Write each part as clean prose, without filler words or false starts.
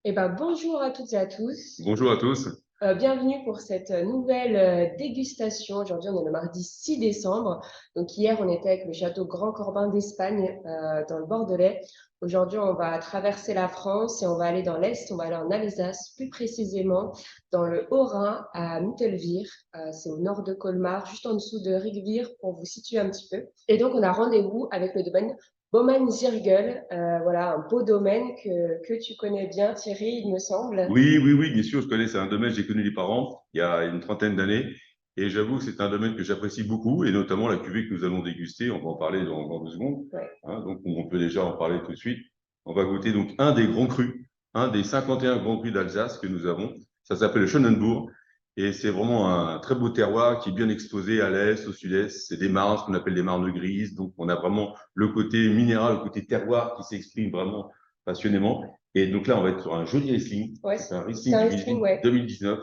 Eh ben, bonjour à toutes et à tous. Bonjour à tous. Bienvenue pour cette nouvelle dégustation. Aujourd'hui, on est le mardi 6 décembre. Donc, hier, on était avec le château Grand Corbin d'Espagne dans le Bordelais. Aujourd'hui, on va traverser la France et on va aller dans l'Est. On va aller en Alsace, plus précisément dans le Haut-Rhin, à Mittelwihr. C'est au nord de Colmar, juste en dessous de Rigvir, pour vous situer un petit peu. Et donc, on a rendez-vous avec le domaine Baumann-Zirgel. Voilà, un beau domaine que tu connais bien, Thierry, il me semble. Oui, oui, oui, bien sûr, je connais, c'est un domaine, j'ai connu les parents il y a une trentaine d'années, et j'avoue que c'est un domaine que j'apprécie beaucoup, et notamment la cuvée que nous allons déguster, on va en parler dans 2 secondes, Ouais. hein, donc on peut déjà en parler tout de suite. On va goûter donc un des grands crus, un des 51 grands crus d'Alsace que nous avons, ça s'appelle le Schönenbourg, et c'est vraiment un très beau terroir qui est bien exposé à l'est, au sud-est, c'est des marnes, ce qu'on appelle des marnes grises, donc on a vraiment le côté minéral, le côté terroir qui s'exprime vraiment passionnément. Et donc là, on va être sur un joli Riesling. Ouais, C'est un c'est Riesling un du Riesling, Riesling ouais. 2019.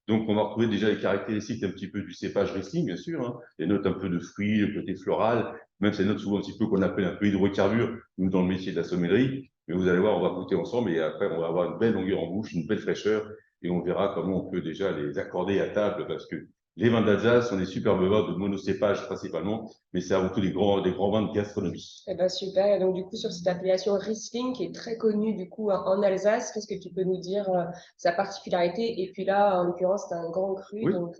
Donc, on va retrouver déjà les caractéristiques un petit peu du cépage Riesling, bien sûr, hein. Les notes un peu de fruits, le côté floral, même ces notes souvent un petit peu qu'on appelle un peu hydrocarbures, nous, dans le métier de la sommellerie. Mais vous allez voir, on va goûter ensemble et après, on va avoir une belle longueur en bouche, une belle fraîcheur et on verra comment on peut déjà les accorder à table parce que les vins d'Alsace sont des superbes vins de monocépage principalement, mais c'est avant tout des grands vins de gastronomie. Eh ben super. Et donc du coup sur cette appellation Riesling qui est très connue du coup en Alsace, qu'est-ce que tu peux nous dire sa particularité? Et puis là, en l'occurrence, c'est un grand cru, Oui. donc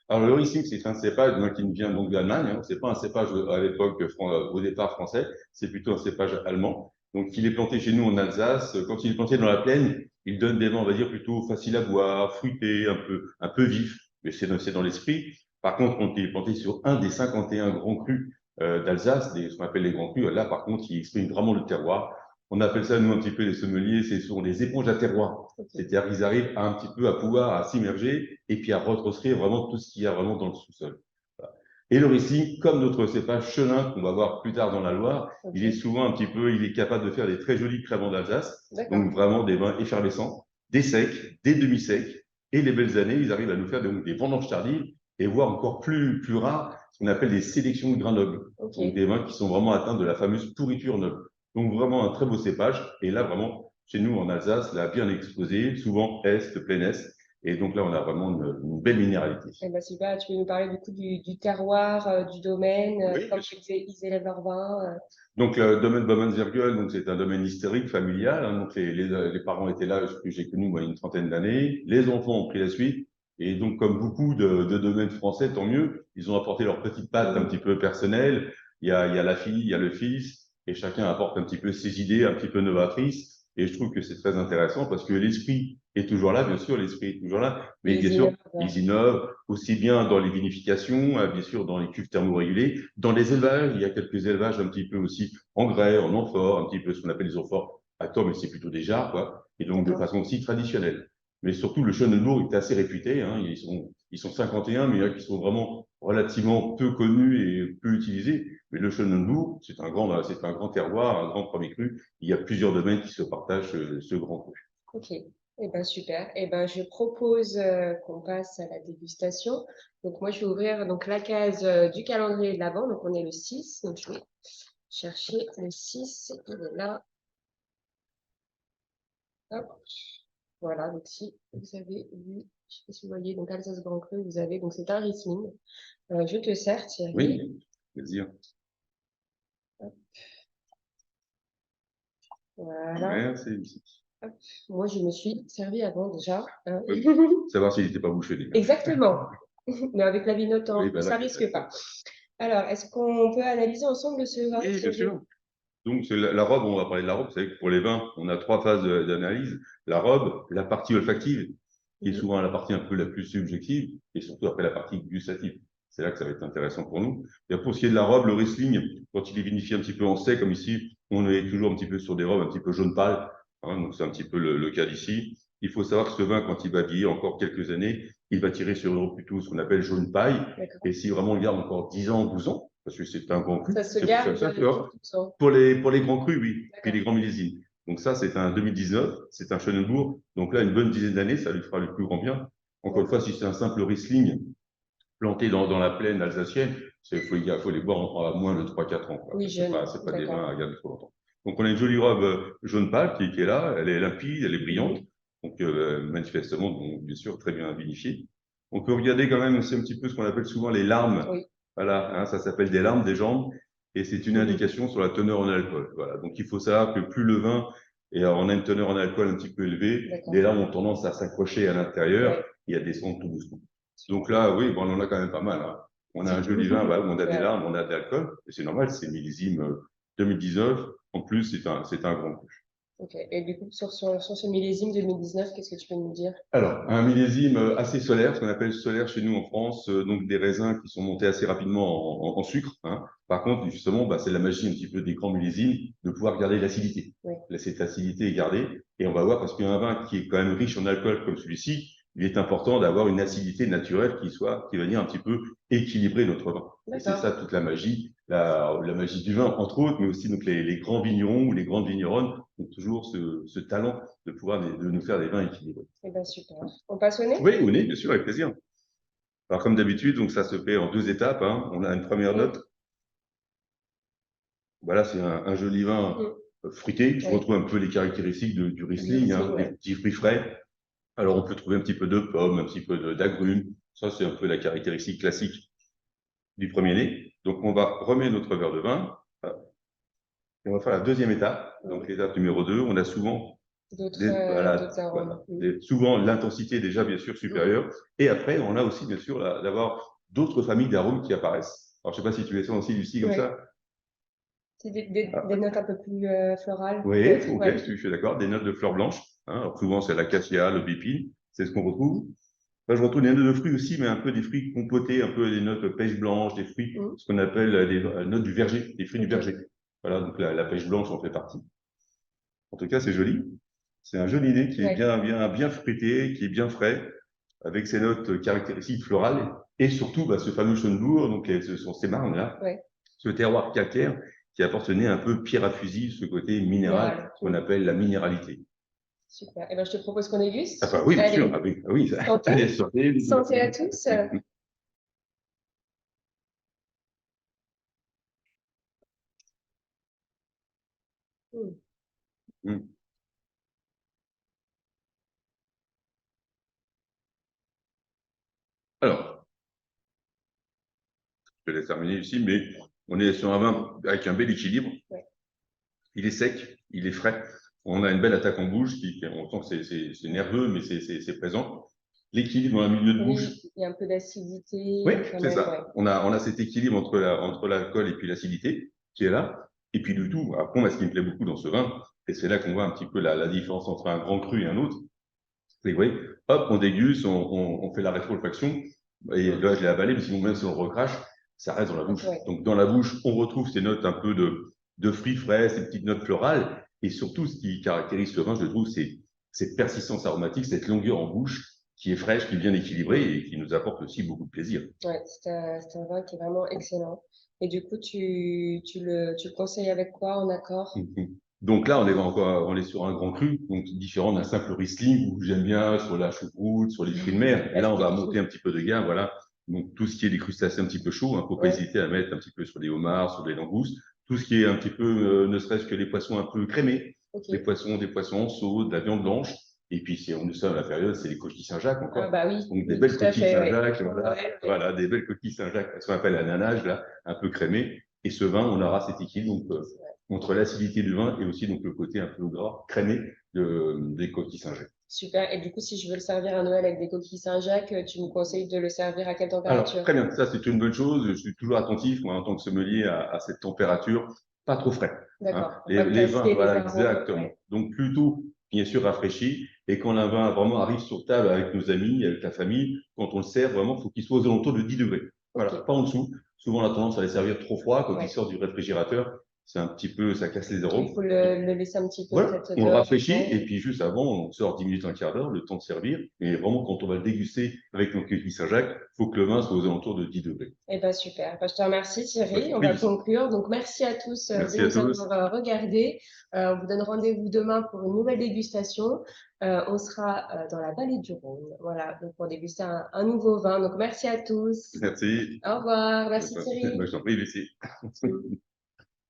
Alors, le Riesling, c'est un cépage qui vient donc d'Allemagne, hein. C'est pas un cépage à l'époque, au départ français. C'est plutôt un cépage allemand. Donc, il est planté chez nous en Alsace. Quand il est planté dans la plaine, il donne des vins, on va dire, plutôt faciles à boire, fruités, un peu vifs. Mais c'est dans l'esprit. Par contre, quand il est planté sur un des 51 grands crus, d'Alsace, ce qu'on appelle les grands crus, là, par contre, il exprime vraiment le terroir. On appelle ça, nous, un petit peu les sommeliers, c'est souvent des éponges à terroir. ok. C'est-à-dire qu'ils arrivent à un petit peu à pouvoir à s'immerger et puis à retranscrire vraiment tout ce qu'il y a vraiment dans le sous-sol. Voilà. Et le Riesling, comme notre cépage Chenin qu'on va voir plus tard dans la Loire, Ok, il est souvent un petit peu, il est capable de faire des très jolis créments d'Alsace, d'accord. donc vraiment des vins effervescents, des secs, des demi-secs, et les belles années, ils arrivent à nous faire donc des vendanges tardives et voire encore plus rares, ce qu'on appelle des sélections de grains nobles, Ok. donc des vins qui sont vraiment atteints de la fameuse pourriture noble. Donc vraiment un très beau cépage, et là vraiment chez nous, en Alsace, là, bien exposé, souvent est, plein est. Et donc là, on a vraiment une belle minéralité. Eh ben super. Tu peux nous parler du coup du terroir, du domaine, Oui, bien comment sûr. ils élèvent leur vin. Donc, le domaine Baumann-Zirkel, donc c'est un domaine historique, familial, hein. Donc, les parents étaient là, que j'ai connu, moi, une trentaine d'années. Les enfants ont pris la suite. Et donc, comme beaucoup de domaines français, tant mieux, ils ont apporté leur petite patte un petit peu personnelle. Il y a la fille, il y a le fils, et chacun apporte un petit peu ses idées, un petit peu novatrices. Et je trouve que c'est très intéressant parce que l'esprit est toujours là, bien sûr, l'esprit est toujours là, Et mais bien ils sûr, innovent. ils innovent aussi bien dans les vinifications, bien sûr, dans les cuves thermorégulées, dans les élevages. Il y a quelques élevages un petit peu aussi en grès, en amphore, un petit peu ce qu'on appelle les amphores à tort, mais c'est plutôt des jarres, quoi. Et donc de D'accord. façon aussi traditionnelle. Mais surtout, le Schönenbourg est assez réputé, hein. Ils sont 51, mais il y en a qui sont vraiment relativement peu connus et peu utilisés. Mais le Schönenbourg, c'est un grand terroir, un grand premier cru. Il y a plusieurs domaines qui se partagent ce grand cru. Ok, eh ben super. Eh ben je propose qu'on passe à la dégustation. Donc moi je vais ouvrir donc la case du calendrier de l'Avent. Donc on est le 6. Donc je vais chercher le 6. Il est là. Hop. Voilà. Donc si vous avez vu, je sais pas si vous voyez, donc Alsace Grand Cru, vous avez donc c'est un Riesling. Je te sers Thierry. Oui, plaisir. Hop, voilà. Merci. Hop. Moi je me suis servi avant déjà, hein. Oui. Savoir s'il n'était pas bouché, déjà. Exactement. Mais avec la Oui, vinotant, ben là, ça risque pas. Alors, est-ce qu'on peut analyser ensemble ce vin, oui, bien Thierry? sûr. Donc, c'est la robe, on va parler de la robe. Vous savez que pour les vins, on a trois phases d'analyse. La robe, la partie olfactive, qui est Mhm. souvent la partie un peu la plus subjective, et surtout après la partie gustative. C'est là que ça va être intéressant pour nous. Et pour ce qui est de la robe, le Riesling, quand il est vinifié un petit peu en sec, comme ici, on est toujours un petit peu sur des robes un petit peu jaune pâle, hein, donc c'est un petit peu le cas d'ici. Il faut savoir que ce vin, quand il va vieillir encore quelques années, il va tirer sur une robe plutôt ce qu'on appelle jaune paille. Et D'accord. si vraiment on le garde encore 10 ans, 12 ans, parce que c'est un grand cru, Ça se c'est pour ça, garde ça, tout le temps. pour les grands crus, oui, puis les D'accord. grands millésimes. Donc ça, c'est un 2019, c'est un Schönenbourg. Donc là, une bonne dizaine d'années, ça lui fera le plus grand bien. Encore une fois, D'accord. si c'est un simple Riesling planté dans la plaine alsacienne, faut les boire à moins de 3 4 ans, quoi. Oui, C'est jeune. pas des D'accord. vins à garder trop longtemps. Donc, on a une jolie robe jaune pâle qui est là, elle est limpide, elle est brillante, donc manifestement, donc, bien sûr, très bien vinifiée. On peut regarder quand même, c'est un petit peu ce qu'on appelle souvent les larmes. Oui. Voilà, hein, ça s'appelle des larmes des jambes, et c'est une indication sur la teneur en alcool. Voilà, donc il faut savoir que plus le vin on a une teneur en alcool un petit peu élevée, les larmes ont tendance à s'accrocher à l'intérieur et à descendre tout doucement. Donc là, oui, bon, on en a quand même pas mal. Hein. On a un joli vin, voilà, où on a des larmes, on a de l'alcool, et c'est normal, c'est millésime 2019. En plus, c'est un grand cru. Ok. Et du coup, sur ce millésime 2019, qu'est-ce que tu peux nous dire? Alors, un millésime assez solaire, ce qu'on appelle solaire chez nous en France, donc des raisins qui sont montés assez rapidement en sucre. Hein. Par contre, justement, bah, c'est la magie un petit peu des grands millésimes de pouvoir garder l'acidité. Oui. Cette acidité est gardée, et on va voir, parce qu'un vin qui est quand même riche en alcool comme celui-ci, il est important d'avoir une acidité naturelle qui va venir un petit peu équilibrer notre vin. Et c'est ça toute la magie, la magie du vin, entre autres, mais aussi donc les grands vignerons ou les grandes vigneronnes ont toujours ce talent de pouvoir de nous faire des vins équilibrés. Eh ben, super. On passe au nez? Oui, au nez, bien sûr, avec plaisir. Alors, comme d'habitude, donc ça se fait en 2 étapes. Hein. On a une première note. Voilà, c'est un joli vin fruité. On retrouve un peu les caractéristiques du Riesling, hein, des petits fruits frais. Alors, on peut trouver un petit peu de pommes, un petit peu d'agrumes. Ça, c'est un peu la caractéristique classique du premier nez. Donc, on va remettre notre verre de vin. Et on va faire la deuxième étape. Donc, l'étape numéro 2, on a souvent d'autres arômes. souvent l'intensité déjà bien sûr supérieure. Et après, on a aussi bien sûr d'avoir d'autres familles d'arômes qui apparaissent. Alors, je sais pas si tu les sens aussi, Lucie, comme ça. C'est des notes un peu plus florales. Oui, ok, je suis d'accord. Des notes de fleurs blanches. Hein. Alors, souvent, c'est l'acacia, le pépine. C'est ce qu'on retrouve. Là, je retrouve des notes de fruits aussi, mais un peu des fruits compotés, un peu des notes de pêche blanche, des fruits, ce qu'on appelle des notes du verger, des fruits du verger. Voilà, donc la pêche blanche en fait partie. En tout cas, c'est joli. C'est un joli nez qui est bien fruité, qui est bien frais, avec ses notes caractéristiques florales et surtout ce fameux Schönbourg, donc ce sont ces marnes-là, ce terroir calcaire qui apporte ce nez un peu pierre à fusil, ce côté minéral qu'on appelle la minéralité. Super. Eh ben, je te propose qu'on déguste. Ah bah oui, bien sûr. Ah oui, Santé. Santé à tous. Alors, je vais terminer ici, mais on est sur un vin avec un bel équilibre. Il est sec, il est frais. On a une belle attaque en bouche, on sent que c'est nerveux, mais c'est présent. L'équilibre dans le milieu de bouche. Il y a un peu d'acidité. Oui, c'est ça. On a cet équilibre entre l'alcool et puis l'acidité qui est là. Et puis du tout, après, moi, ce qui me plaît beaucoup dans ce vin, et c'est là qu'on voit un petit peu la différence entre un grand cru et un autre, c'est que, oui, hop, on déguste, on fait la rétrofaction, et là, je l'ai avalé, mais sinon, même si on le recrache, ça reste dans la bouche. Donc, dans la bouche, on retrouve ces notes un peu de fruits frais, ces petites notes florales, et surtout, ce qui caractérise ce vin, je trouve, c'est cette persistance aromatique, cette longueur en bouche, qui est fraîche, qui est bien équilibrée, et qui nous apporte aussi beaucoup de plaisir. Ouais, c'est un vin qui est vraiment excellent. Et du coup, tu le conseilles avec quoi en accord? Donc là, on est sur un grand cru, donc différent d'un simple Riesling où j'aime bien sur la choucroute, sur les fruits de mer. Et là, on va monter un petit peu de gain, voilà. Donc tout ce qui est des crustacés un petit peu chauds, hein, faut pas hésiter à mettre un petit peu sur des homards, sur des langoustes, tout ce qui est un petit peu, ne serait-ce que les poissons un peu crémés, des poissons en sauce, de la viande blanche. Et puis, si on nous sort à la période, c'est les coquilles Saint-Jacques encore. Ah bah oui, Donc des belles coquilles Saint-Jacques, voilà, des belles coquilles Saint-Jacques, ce qu'on appelle un nanage, là, un peu crémé. Et ce vin, on aura cet équilibre donc, entre l'acidité du vin et aussi donc le côté un peu gras, crémé des coquilles Saint-Jacques. Super. Et du coup, si je veux le servir à Noël avec des coquilles Saint-Jacques, tu me conseilles de le servir à quelle température? Alors, très bien, ça c'est une bonne chose. Je suis toujours attentif, moi, en tant que sommelier, à cette température, pas trop frais. D'accord. Hein. Les vins, voilà, exactement. Donc plutôt, bien sûr, rafraîchi. Et quand un vin vraiment arrive sur table avec nos amis, avec la famille, quand on le sert, vraiment, il faut qu'il soit aux alentours de 10 degrés. Voilà, pas en dessous. Souvent, on a tendance à les servir trop froid quand ils sortent du réfrigérateur. C'est un petit peu, ça casse les arômes. Il faut le laisser un petit peu peut-être on le rafraîchit et puis juste avant, on sort 10 minutes, un quart d'heure, le temps de servir. Et vraiment, quand on va le déguster avec nos coquilles Saint-Jacques, il faut que le vin soit aux alentours de 10 degrés. Eh ben super. Je te remercie Thierry. On va conclure. Donc merci à tous de nous avoir regardés. On vous donne rendez-vous demain pour une nouvelle dégustation. On sera dans la vallée du Rhône. Voilà, donc pour déguster un nouveau vin. Donc merci à tous. Merci. Au revoir. Merci Thierry. Je t'en prie, Lucie.